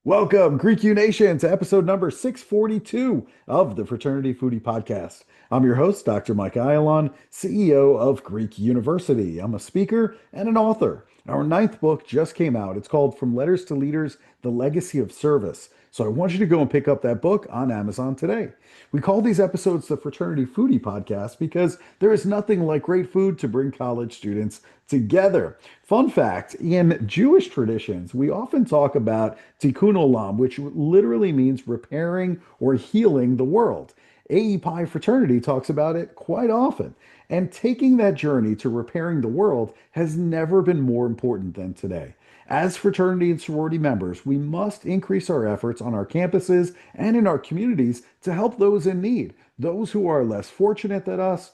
Welcome, Greek U Nation, to episode number 642 of the Fraternity Foodie Podcast. I'm your host, Dr. Mike Ayalon, CEO of Greek University. I'm a speaker and an author. Our ninth book just came out. It's called From Letters to Leaders, The Legacy of Service. So I want you to go and pick up that book on Amazon today. We call these episodes the Fraternity Foodie Podcast because there is nothing like great food to bring college students together. Fun fact, in Jewish traditions, we often talk about Tikkun Olam, which literally means repairing or healing the world. AE Pi fraternity talks about it quite often. And taking that journey to repairing the world has never been more important than today. As fraternity and sorority members, we must increase our efforts on our campuses and in our communities to help those in need, those who are less fortunate than us,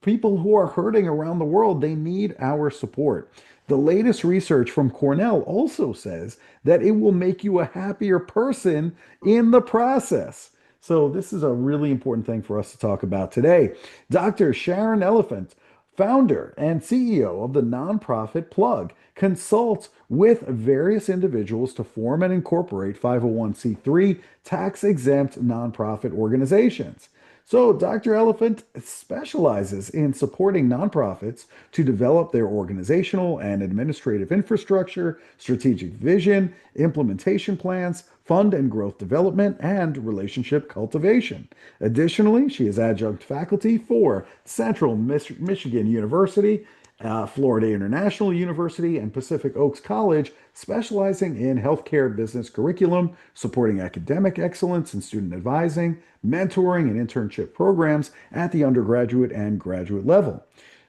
people who are hurting around the world. They need our support. The latest research from Cornell also says that it will make you a happier person in the process. So this is a really important thing for us to talk about today. Dr. Sharon Elefant, founder and CEO of the nonprofit Plug, consults with various individuals to form and incorporate 501c3 tax-exempt nonprofit organizations. So, Dr. Elefant specializes in supporting nonprofits to develop their organizational and administrative infrastructure, strategic vision, implementation plans, fund and growth development, and relationship cultivation. Additionally, she is adjunct faculty for Central Michigan University, Florida International University, and Pacific Oaks College, specializing in healthcare business curriculum, supporting academic excellence and student advising, mentoring and internship programs at the undergraduate and graduate level.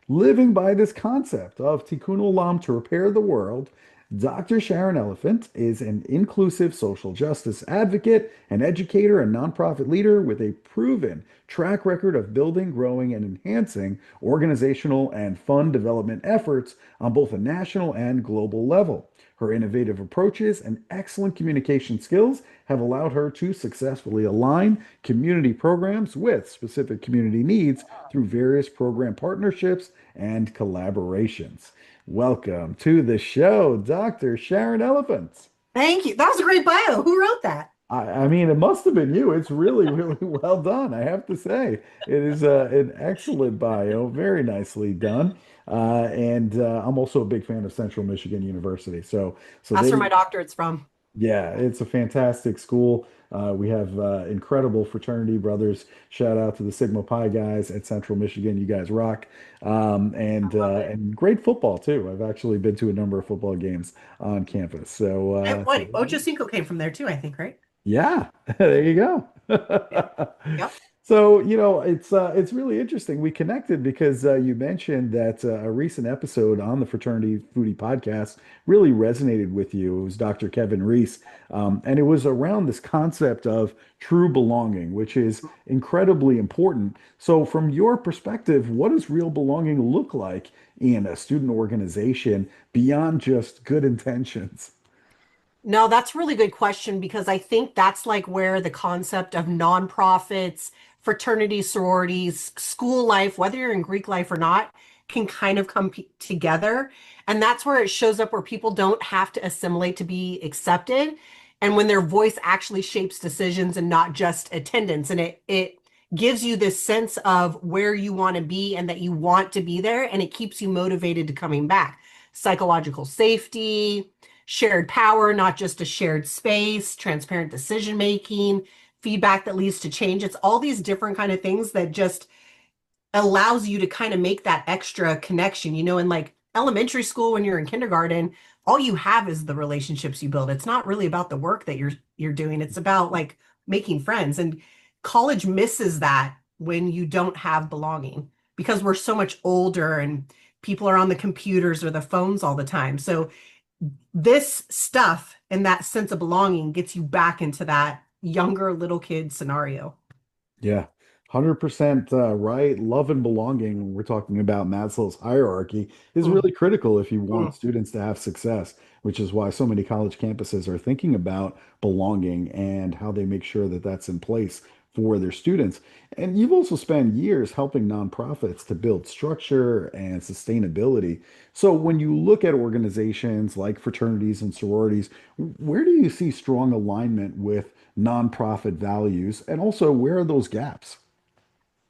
Living by this concept of Tikkun Olam to repair the world, Dr. Sharon Elefant is an inclusive social justice advocate, an educator, and nonprofit leader with a proven track record of building, growing, and enhancing organizational and fund development efforts on both a national and global level. Her innovative approaches and excellent communication skills have allowed her to successfully align community programs with specific community needs through various program partnerships and collaborations. Welcome to the show, Dr. Sharon Elefant. Thank you. That was a great bio. Who wrote that? I mean, it must have been you. It's really, really well done, I have to say. It is an excellent bio, very nicely done. And I'm also a big fan of Central Michigan University. So That's where my they, doctorate's from. yeah, it's a fantastic school. We have incredible fraternity brothers. Shout out to the Sigma Pi guys at Central Michigan. You guys rock. I love it. And great football too. I've actually been to a number of football games on campus. And what? Ochocinco came from there too, I think, right? Yeah, there you Yep. go. Yep. So, it's really interesting. We connected because you mentioned that a recent episode on the Fraternity Foodie podcast really resonated with you. It was Dr. Kevin Reese, and it was around this concept of true belonging, which is incredibly important. So, from your perspective, what does real belonging look like in a student organization beyond just good intentions? No, that's a really good question because I think that's like where the concept of nonprofits, fraternities, sororities, school life, whether you're in Greek life or not, can kind of come together. And that's where it shows up where people don't have to assimilate to be accepted. And when their voice actually shapes decisions and not just attendance. And it gives you this sense of where you want to be and that you want to be there. And it keeps you motivated to coming back. Psychological safety, shared power, not just a shared space, transparent decision making, feedback that leads to change. It's all these different kind of things that just allows you to kind of make that extra connection. In like elementary school when you're in kindergarten, all you have is the relationships you build. It's not really about the work that you're doing. It's about like making friends. And college misses that when you don't have belonging because we're so much older and people are on the computers or the phones all the time. So this stuff and that sense of belonging gets you back into that younger little kid scenario. Yeah. 100% right. Love and belonging, when we're talking about Maslow's hierarchy, is Mm, really critical if you want mm. students to have success, which is why so many college campuses are thinking about belonging and how they make sure that that's in place for their students. And you've also spent years helping nonprofits to build structure and sustainability. So when you look at organizations like fraternities and sororities, where do you see strong alignment with nonprofit values? And also, where are those gaps?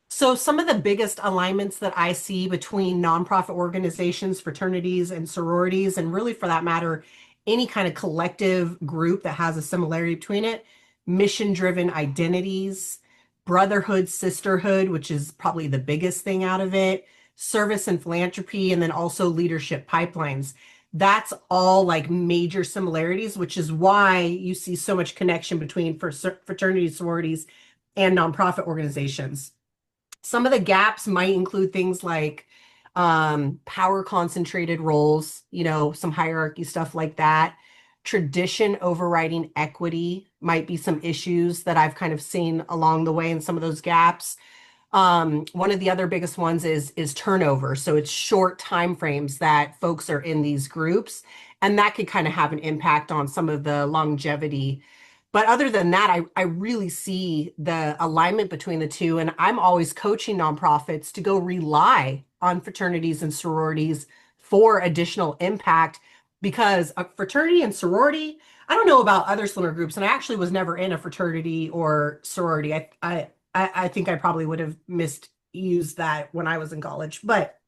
So, some of the biggest alignments that I see between nonprofit organizations, fraternities, and sororities, and really for that matter, any kind of collective group that has a similarity between it, mission-driven identities, brotherhood, sisterhood, which is probably the biggest thing out of it, service and philanthropy, and then also leadership pipelines. That's all like major similarities, which is why you see so much connection between fraternities, sororities, and nonprofit organizations. Some of the gaps might include things like power concentrated roles, some hierarchy stuff like that. Tradition overriding equity might be some issues that I've kind of seen along the way in some of those gaps. One of the other biggest ones is turnover. So it's short time frames that folks are in these groups, and that could kind of have an impact on some of the longevity. But other than that, I really see the alignment between the two. And I'm always coaching nonprofits to go rely on fraternities and sororities for additional impact because a fraternity and sorority, I don't know about other similar groups, and I actually was never in a fraternity or sorority. I think I probably would have misused that when I was in college. But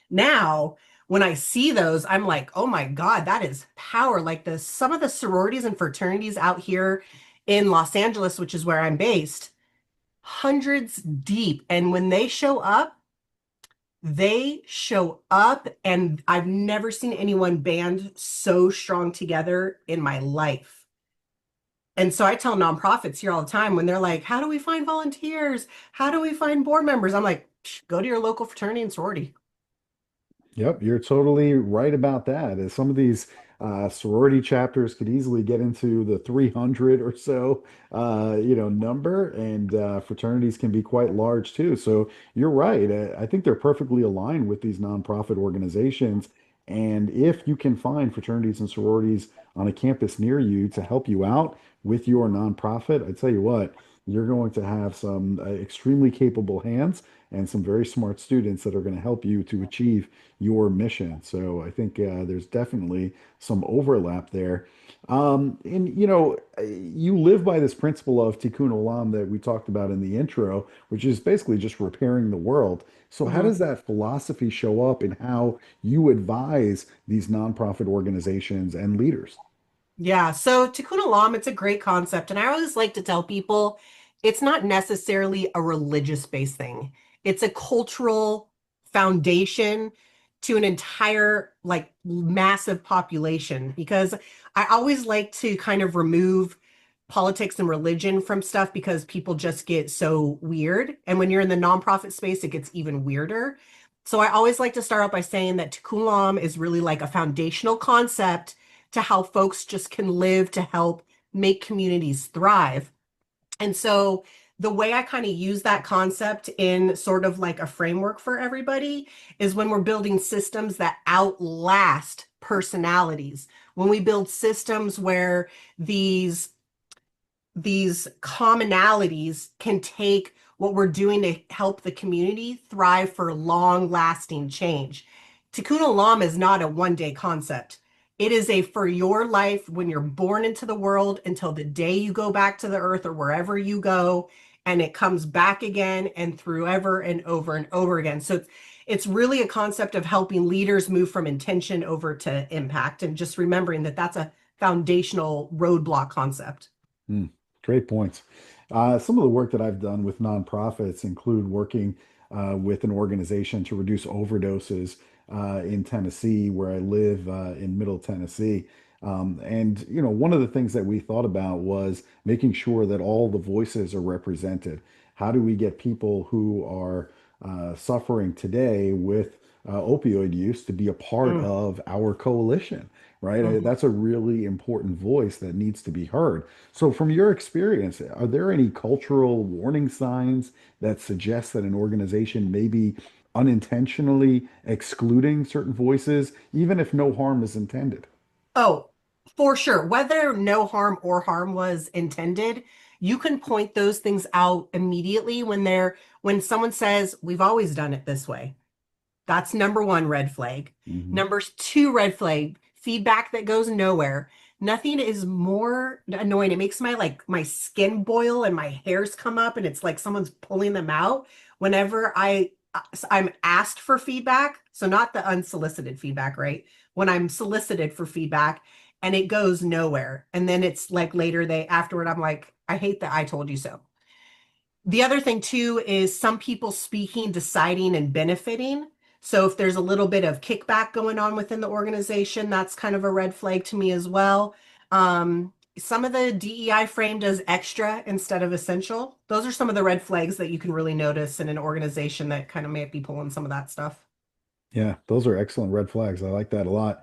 now when I see those, I'm like, oh my God, that is power. Like some of the sororities and fraternities out here in Los Angeles, which is where I'm based, hundreds deep. And when they show up, and I've never seen anyone band so strong together in my life. And so I tell nonprofits here all the time when they're like, how do we find volunteers? How do we find board members? I'm like, go to your local fraternity and sorority. Yep, you're totally right about that. As some of these sorority chapters could easily get into the 300 or so, number, and fraternities can be quite large too. So you're right. I think they're perfectly aligned with these nonprofit organizations. And if you can find fraternities and sororities on a campus near you to help you out with your nonprofit, I tell you what, you're going to have some extremely capable hands and some very smart students that are going to help you to achieve your mission. So I think there's definitely some overlap there. And you live by this principle of Tikkun Olam that we talked about in the intro, which is basically just repairing the world. So how Mhm. does that philosophy show up in how you advise these nonprofit organizations and leaders? Yeah, so Tikkun Olam, it's a great concept. And I always like to tell people it's not necessarily a religious-based thing. It's a cultural foundation to an entire, like, massive population. Because I always like to kind of remove politics and religion from stuff because people just get so weird. And when you're in the nonprofit space, it gets even weirder. So I always like to start out by saying that Tikkun Olam is really like a foundational concept to how folks just can live to help make communities thrive. And so the way I kind of use that concept in sort of like a framework for everybody is when we're building systems that outlast personalities. When we build systems where these these commonalities can take what we're doing to help the community thrive for long lasting change. Tikkun Olam is not a one day concept. It is a for your life when you're born into the world until the day you go back to the earth or wherever you go, and it comes back again and through ever and over again. So it's really a concept of helping leaders move from intention over to impact and just remembering that that's a foundational roadblock concept. Hmm, great points. Some of the work that I've done with nonprofits include working with an organization to reduce overdoses in Tennessee, where I live in Middle Tennessee. And one of the things that we thought about was making sure that all the voices are represented. How do we get people who are suffering today with opioid use to be a part Mm. of our coalition, right? Mhm. That's a really important voice that needs to be heard. So, from your experience, are there any cultural warning signs that suggest that an organization may be unintentionally excluding certain voices, even if no harm is intended? Oh, for sure. Whether no harm or harm was intended, you can point those things out immediately when someone says, "We've always done it this way." That's number one red flag. Hmm. Number two red flag, feedback that goes nowhere. Nothing is more annoying. It makes my skin boil and my hairs come up and it's like someone's pulling them out whenever I'm asked for feedback. So not the unsolicited feedback, right? When I'm solicited for feedback and it goes nowhere. And then it's like later they afterward I'm like, I hate that I told you so. The other thing too is some people speaking, deciding, and benefiting. So if there's a little bit of kickback going on within the organization, that's kind of a red flag to me as well. Some of the DEI framed as extra instead of essential. Those are some of the red flags that you can really notice in an organization that kind of might be pulling some of that stuff. Yeah, those are excellent red flags. I like that a lot.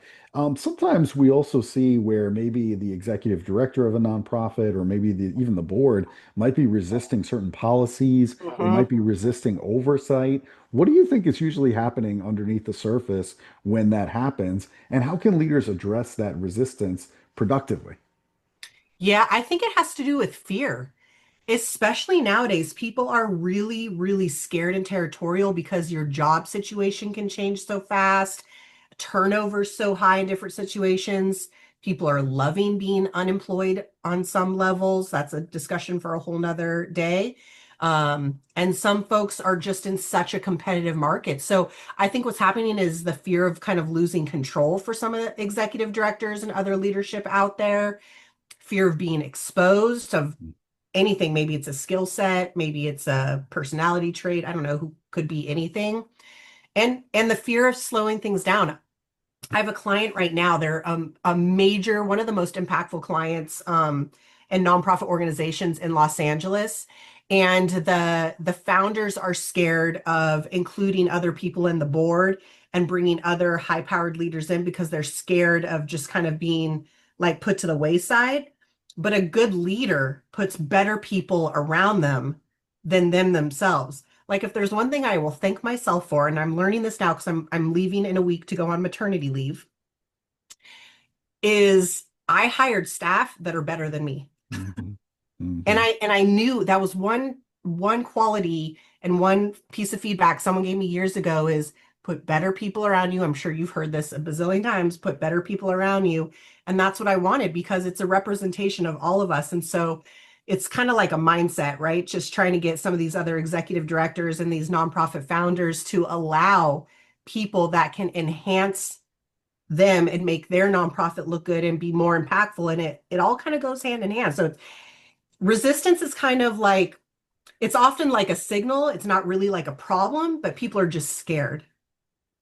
Sometimes we also see where maybe the executive director of a nonprofit or maybe even the board might be resisting certain policies. They might Mhm. be resisting oversight. What do you think is usually happening underneath the surface when that happens? And how can leaders address that resistance productively? Yeah, I think it has to do with fear. Especially nowadays, people are really, really scared and territorial because your job situation can change so fast, turnover's so high in different situations. People are loving being unemployed on some levels. That's a discussion for a whole nother day. And some folks are just in such a competitive market. So I think what's happening is the fear of kind of losing control for some of the executive directors and other leadership out there, fear of being exposed, of anything. Maybe it's a skill set, maybe it's a personality trait. I don't know, who could be anything. And the fear of slowing things down. I have a client right now. They're a major, one of the most impactful clients and nonprofit organizations in Los Angeles. And the founders are scared of including other people in the board and bringing other high-powered leaders in because they're scared of just kind of being like put to the wayside. But a good leader puts better people around them than them themselves. Like if there's one thing I will thank myself for, and I'm learning this now because I'm leaving in a week to go on maternity leave, is I hired staff that are better than me. Mhm. And Mhm. I knew that was one quality and one piece of feedback someone gave me years ago is put better people around you. I'm sure you've heard this a bazillion times, put better people around you. And that's what I wanted because it's a representation of all of us. And so it's kind of like a mindset, right? Just trying to get some of these other executive directors and these nonprofit founders to allow people that can enhance them and make their nonprofit look good and be more impactful. And it all kind of goes hand in hand. So resistance is kind of like it's often like a signal. It's not really like a problem, but people are just scared.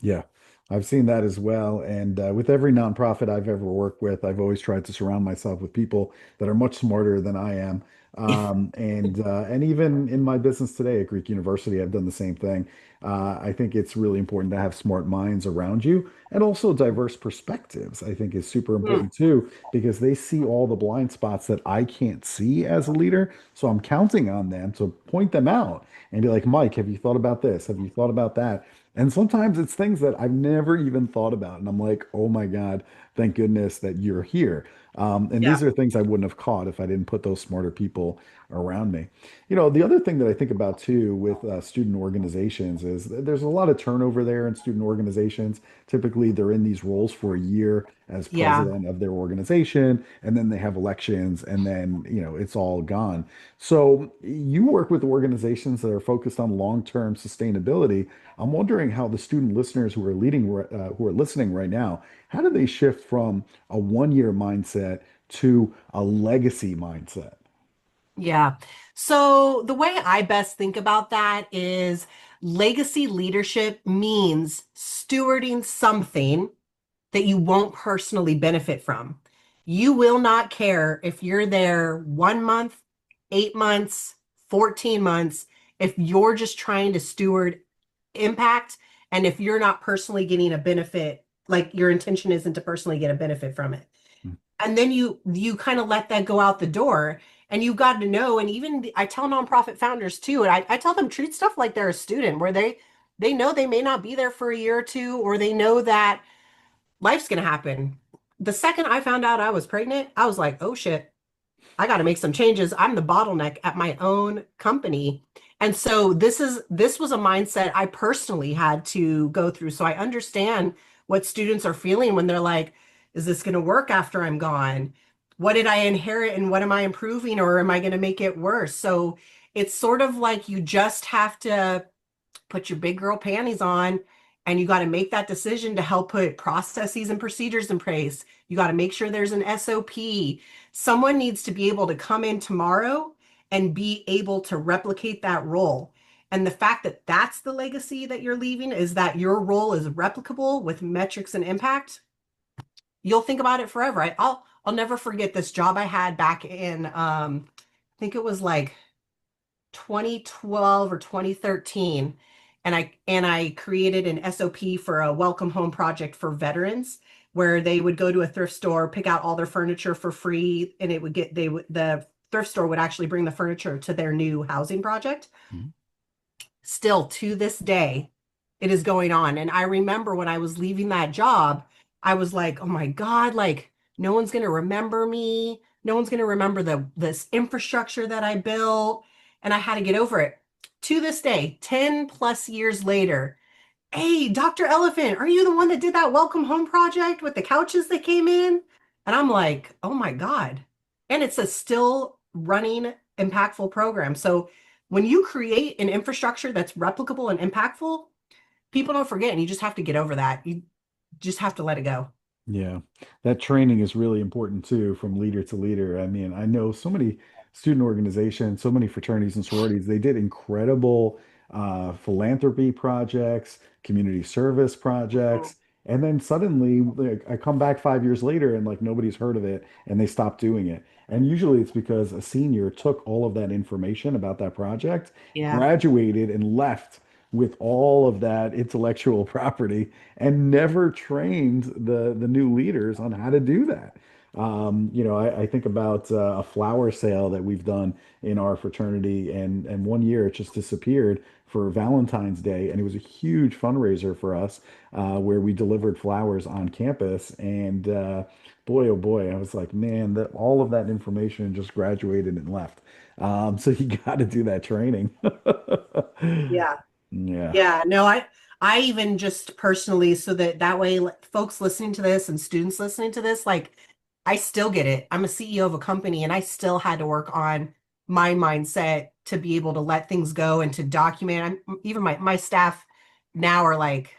Yeah, I've seen that as well. And with every nonprofit I've ever worked with, I've always tried to surround myself with people that are much smarter than I am. And even in my business today at Greek University, I've done the same thing. I think it's really important to have smart minds around you and also diverse perspectives. I think is super Mm, important too, because they see all the blind spots that I can't see as a leader. So I'm counting on them to point them out and be like, Mike, have you thought about this? Have you thought about that? And sometimes it's things that I've never even thought about. And I'm like, oh my God, thank goodness that you're here. And yeah. these are things I wouldn't have caught if I didn't put those smarter people around me. You know, the other thing that I think about too with student organizations is there's a lot of turnover there in student organizations. Typically, they're in these roles for a year as Yeah. president of their organization, and then they have elections, and then, it's all gone. So you work with organizations that are focused on long-term sustainability. I'm wondering how the student listeners who are listening right now, how do they shift from a one-year mindset to a legacy mindset? Yeah. So the way I best think about that is legacy leadership means stewarding something that you won't personally benefit from. You will not care if you're there 1 month, 8 months, 14 months, if you're just trying to steward impact And if you're not personally getting a benefit, like your intention isn't to personally get a benefit from it. And then you kind of let that go out the door and you've got to know. And even I tell nonprofit founders too, and I tell them treat stuff like they're a student where they know they may not be there for a year or two, or they know that life's going to happen. The second I found out I was pregnant, I was like, oh shit, I got to make some changes. I'm the bottleneck at my own company. And so this was a mindset I personally had to go through. So I understand what students are feeling when they're like, is this going to work after I'm gone? What did I inherit and what am I improving, or am I going to make it worse? So it's sort of like you just have to put your big girl panties on, and you got to make that decision to help put processes and procedures in place. You got to make sure there's an SOP. Someone needs to be able to come in tomorrow and be able to replicate that role. And the fact that that's the legacy that you're leaving is that your role is replicable with metrics and impact. You'll think about it forever. I'll never forget this job I had back in I think it was like 2012 or 2013, and I created an SOP for a welcome home project for veterans where they would go to a thrift store, pick out all their furniture for free, and it would get they would the thrift store would actually bring the furniture to their new housing project. Mhm. Still to this day, it is going on. And I remember when I was leaving that job, I was like, oh my God, like no one's going to remember me. No one's going to remember this infrastructure that I built. And I had to get over it. To this day, 10 plus years later, hey, Dr. Elephant, are you the one that did that welcome home project with the couches that came in? And I'm like, oh my God. And it's a still running impactful program. So when you create an infrastructure that's replicable and impactful, people don't forget, and you just have to get over that. You just have to let it go. Yeah, that training is really important too, from leader to leader. I mean, I know so many student organizations, so many fraternities and sororities, they did incredible philanthropy projects, community service projects, and then suddenly like, I come back 5 years later and like nobody's heard of it and they stopped doing it. And usually it's because a senior took all of that information about that project, Yeah. graduated, and left with all of that intellectual property and never trained the new leaders on how to do that. I think about a flower sale that we've done in our fraternity, and one year it just disappeared for Valentine's Day, and it was a huge fundraiser for us where we delivered flowers on campus. And boy, oh boy, I was like, man, that all of that information just graduated and left. So you got to do that training. Yeah. Yeah. Yeah, no, I even just personally, so that way folks listening to this and students listening to this, like I still get it. I'm a CEO of a company and I still had to work on my mindset to be able to let things go and to document. Even my staff now are like,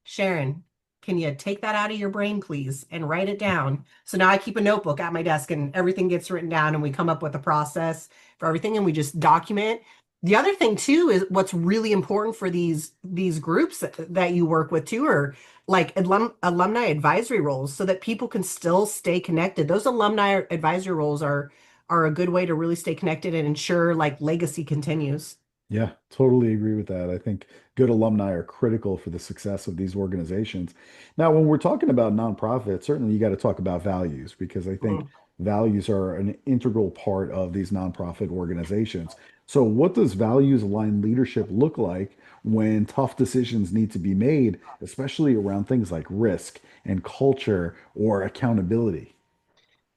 Sharon, can you take that out of your brain, please, and write it down? So now I keep a notebook at my desk and everything gets written down and we come up with a process for everything and we just document. The other thing too is what's really important for these groups that you work with too are like alumni advisory roles so that people can still stay connected. Those alumni advisory roles are a good way to really stay connected and ensure like legacy continues. Yeah, totally agree with that. I think good alumni are critical for the success of these organizations. Now, when we're talking about nonprofits, certainly you got to talk about values because I think Mhm. values are an integral part of these nonprofit organizations. So, what does values aligned leadership look like when tough decisions need to be made, especially around things like risk and culture or accountability?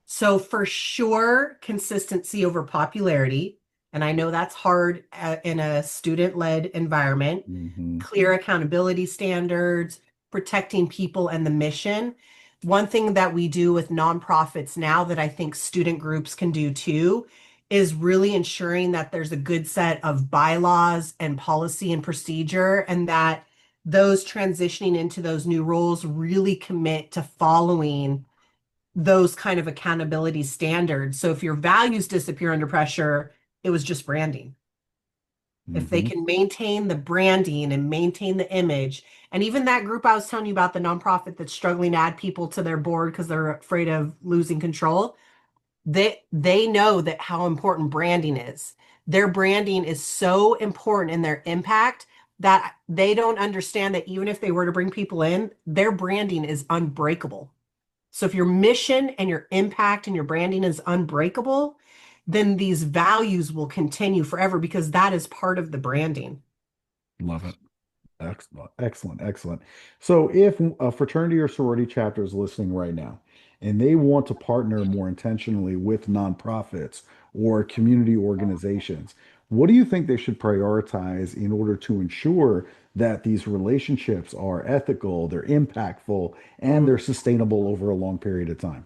So for sure, consistency over popularity. And I know that's hard in a student-led environment. Hmm. Clear accountability standards, protecting people and the mission. One thing that we do with nonprofits now that I think student groups can do too is really ensuring that there's a good set of bylaws and policy and procedure, and that those transitioning into those new roles really commit to following those kind of accountability standards. So if your values disappear under pressure, it was just branding. If they Hmm. can maintain the branding and maintain the image, and even that group I was telling you about, the nonprofit that's struggling to add people to their board because they're afraid of losing control, they know that how important branding is. Their branding is so important in their impact that they don't understand that even if they were to bring people in, their branding is unbreakable. So if your mission and your impact and your branding is unbreakable, then these values will continue forever because that is part of the branding. Love it. Excellent, excellent, excellent. So, if a fraternity or sorority chapter is listening right now and they want to partner more intentionally with nonprofits or community organizations, what do you think they should prioritize in order to ensure that these relationships are ethical, they're impactful, and they're sustainable over a long period of time?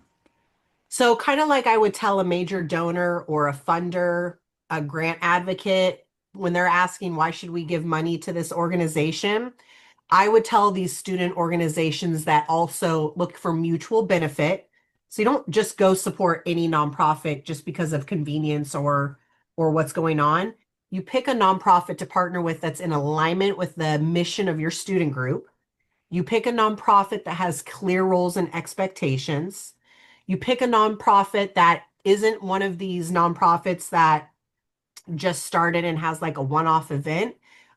So, kind of like I would tell a major donor or a funder, a grant advocate, when they're asking why should we give money to this organization, I would tell these student organizations that also look for mutual benefit. So you don't just go support any nonprofit just because of convenience or what's going on. You pick a nonprofit to partner with that's in alignment with the mission of your student group. You pick a nonprofit that has clear roles and expectations. You pick a nonprofit that isn't one of these nonprofits that just started and has like a one-off event.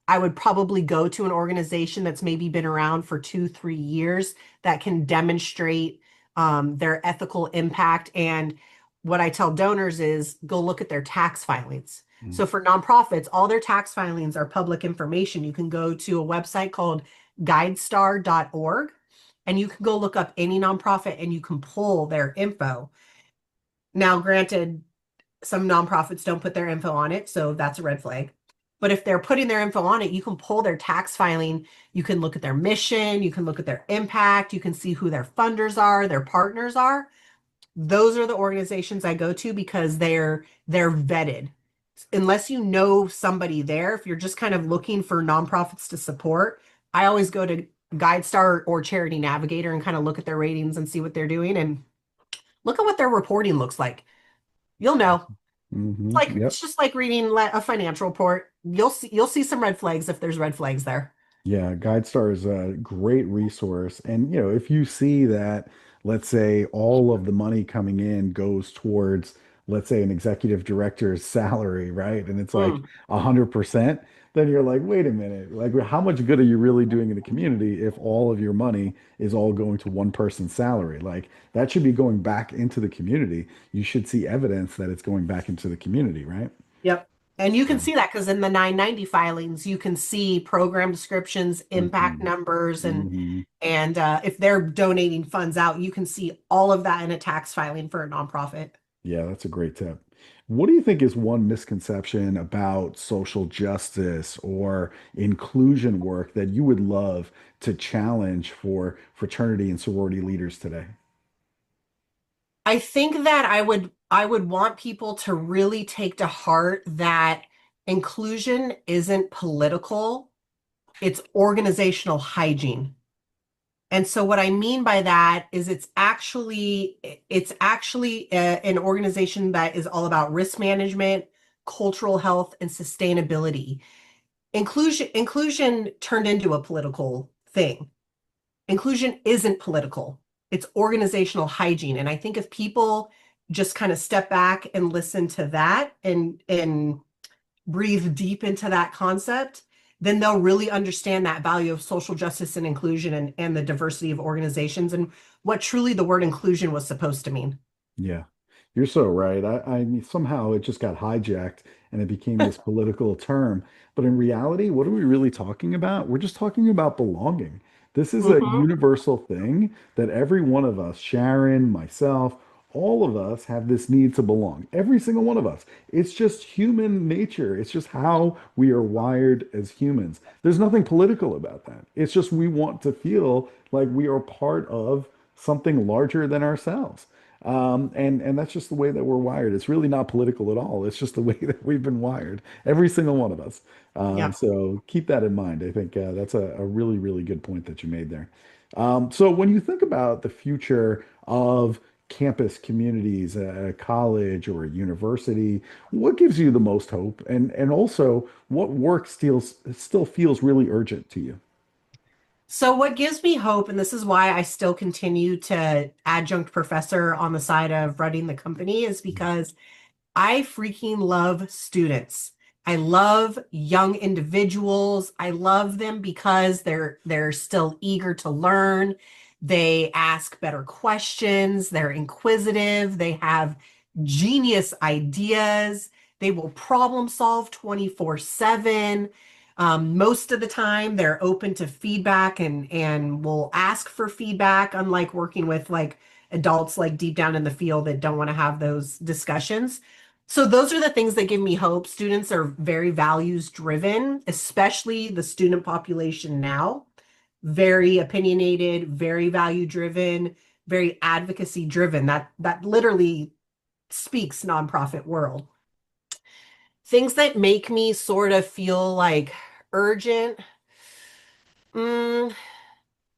I would probably go to an organization that's maybe been around for 2, 3 years that can demonstrate their ethical impact. And what I tell donors is go look at their tax filings. Mm. So for nonprofits, all their tax filings are public information. You can go to a website called guidestar.org and you can go look up any nonprofit and you can pull their info. Now, granted, some nonprofits don't put their info on it, so that's a red flag. But if they're putting their info on it, you can pull their tax filing. You can look at their mission. You can look at their impact. You can see who their funders are, their partners are. Those are the organizations I go to because they're vetted. Unless you know somebody there, if you're just kind of looking for nonprofits to support, I always go to GuideStar or Charity Navigator and kind of look at their ratings and see what they're doing and look at what their reporting looks like. You'll know. Yep. It's just like reading a financial report. You'll see some red flags if there's red flags there. Yeah, GuideStar is a great resource. And, if you see that, let's say all of the money coming in goes towards, let's say, an executive director's salary, right? And it's like Mm, 100%, then you're like, wait a minute, like how much good are you really doing in the community if all of your money is all going to one person's salary? Like that should be going back into the community. You should see evidence that it's going back into the community, right? yep. And you can So, see that because in the 990 filings, you can see program descriptions, impact mhm, numbers, mhm. and if they're donating funds out, you can see all of that in a tax filing for a nonprofit. Yeah, that's a great tip. What do you think is one misconception about social justice or inclusion work that you would love to challenge for fraternity and sorority leaders today? I think that I would want people to really take to heart that inclusion isn't political, it's organizational hygiene. And so what I mean by that is it's actually an organization that is all about risk management, cultural health, and sustainability. Inclusion turned into a political thing. Inclusion isn't political. It's organizational hygiene. And I think if people just kind of step back and listen to that and breathe deep into that concept, then they'll really understand that value of social justice and inclusion and the diversity of organizations and what truly the word inclusion was supposed to mean. Yeah, you're so right. Somehow it just got hijacked and it became this political term. But in reality, what are we really talking about? We're just talking about belonging. This is a Mhm. universal thing that every one of us, Sharon, myself, all of us have this need to belong. Every single one of us. It's just human nature. It's just how we are wired as humans. There's nothing political about that. It's just we want to feel like we are part of something larger than ourselves. And that's just the way that we're wired. It's really not political at all. It's just the way that we've been wired, every single one of us. Yeah. So keep that in mind. I think that's a really, really good point that you made there. So when you think about the future of campus communities, a college or a university, what gives you the most hope? And also, what work still feels really urgent to you? So what gives me hope, and this is why I still continue to adjunct professor on the side of running the company, is because I freaking love students. I love young individuals. I love them because they're still eager to learn. They ask better questions. They're inquisitive. They have genius ideas. They will problem solve 24/7. Most of the time, they're open to feedback and will ask for feedback, unlike working with like adults like deep down in the field that don't want to have those discussions. So those are the things that give me hope. Students are very values driven, especially the student population now. Very opinionated, very value driven, very advocacy driven. That literally speaks nonprofit world. Things that make me sort of feel like urgent. Mm,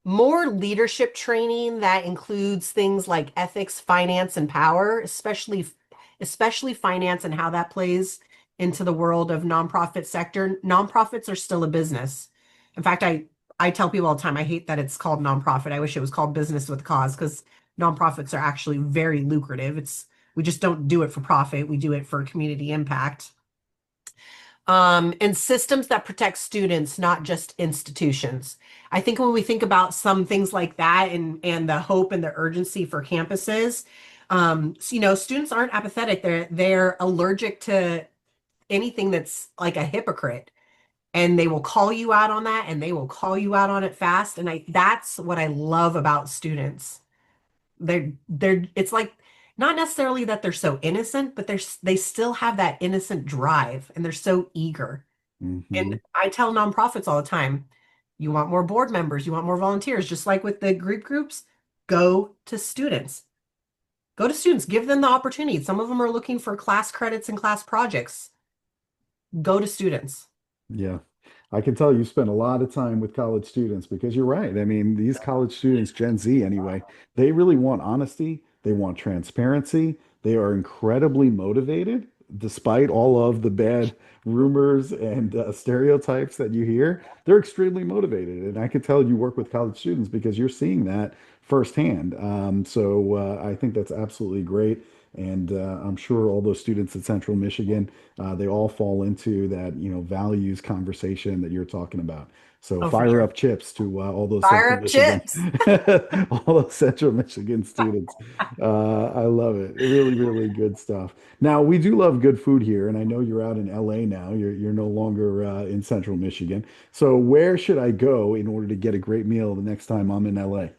More leadership training that includes things like ethics, finance, and power, especially finance and how that plays into the world of nonprofit sector. Nonprofits are still a business. In fact, I tell people all the time I hate that it's called nonprofit. I wish it was called business with cause because nonprofits are actually very lucrative. It's we just don't do it for profit. We do it for community impact. And systems that protect students, not just institutions. I think when we think about some things like that and the hope and the urgency for campuses, students aren't apathetic. They're allergic to anything that's like a hypocrite, and they will call you out on that, and they will call you out on it fast. And I that's what I love about students. They're it's like not necessarily that they're so innocent, but they still have that innocent drive, and they're so eager. Hmm. And I tell nonprofits all the time, you want more board members, you want more volunteers, just like with the Greek groups, go to students. Go to students, give them the opportunity. Some of them are looking for class credits and class projects. Go to students. Yeah. I can tell you spend a lot of time with college students because you're right. I mean, these college students, Gen Z anyway, they really want honesty. They want transparency. They are incredibly motivated despite all of the bad rumors and stereotypes that you hear. They're extremely motivated. And I can tell you work with college students because you're seeing that firsthand. So I think that's absolutely great. And I'm sure all those students at Central Michigan they all fall into that, values conversation that you're talking about. So Oh, for fire sure. up chips to all those Fire Central up Michigan, chips. all those Central Michigan students. I love it. Really, really good stuff. Now we do love good food here, and I know you're out in LA now. You're no longer in Central Michigan. So where should I go in order to get a great meal the next time I'm in LA?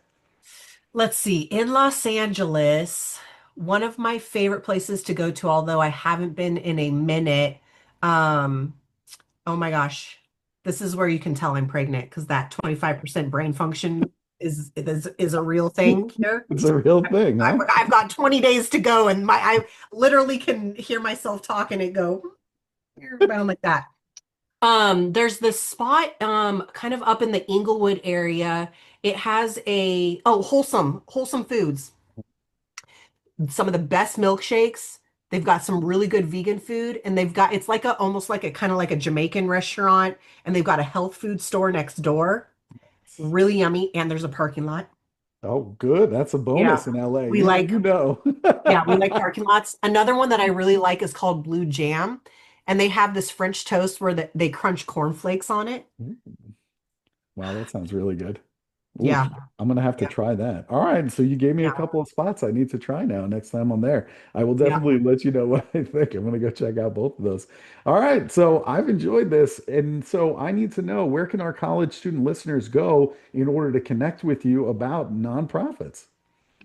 Let's see. In Los Angeles, one of my favorite places to go to, although I haven't been in a minute, um, oh my gosh. This is where you can tell I'm pregnant because that 25% brain function is a real thing here. It's a real thing, I've, huh? I've got 20 days to go, and my I literally can hear myself talking and go around like that. There's this spot kind of up in the Inglewood area. It has wholesome foods. Some of the best milkshakes. They've got some really good vegan food, and they've got it's like a almost like a kind of like a Jamaican restaurant, and they've got a health food store next door. Really yummy, and there's a parking lot. Oh, good. That's a Yeah. bonus in LA. We like You know. Yeah, we like parking lots. Another one that I really like is called Blue Jam, and they have this French toast where they crunch cornflakes on it. Wow, that sounds really good. Ooh, Yeah, I'm gonna have to yeah, try that. All right, so you gave me a yeah, couple of spots I need to try now next time I'm there. I will yeah. definitely let you know what I think. I'm gonna go check out both of those. All right, so I've enjoyed this, and so I need to know where can our college student listeners go in order to connect with you about nonprofits?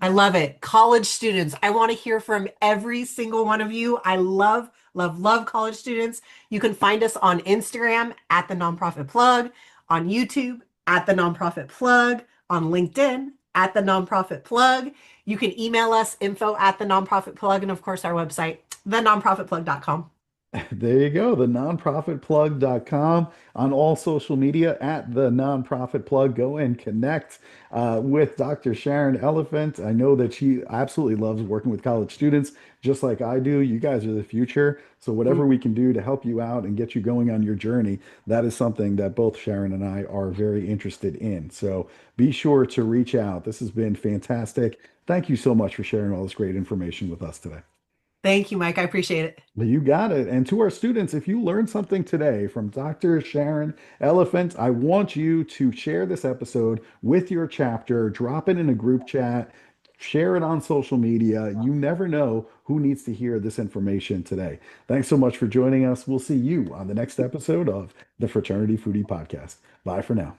I love it. College students, I want to hear from every single one of you. I love college students. You can find us on Instagram at the Nonprofit Plug, on YouTube at the Nonprofit Plug, on LinkedIn at the Nonprofit Plug. You can email us info at the Nonprofit Plug, and of course our website, thenonprofitplug.com. There you go, the nonprofitplug.com on all social media at the nonprofit plug. Go and connect with Dr. Sharon Elephant. I know that she absolutely loves working with college students, just like I do. You guys are the future. So, whatever we can do to help you out and get you going on your journey, that is something that both Sharon and I are very interested in. So, be sure to reach out. This has been fantastic. Thank you so much for sharing all this great information with us today. Thank you, Mike. I appreciate it. You got it. And to our students, if you learned something today from Dr. Sharon Elephant, I want you to share this episode with your chapter, drop it in a group chat, share it on social media. You never know who needs to hear this information today. Thanks so much for joining us. We'll see you on the next episode of the Fraternity Foodie Podcast. Bye for now.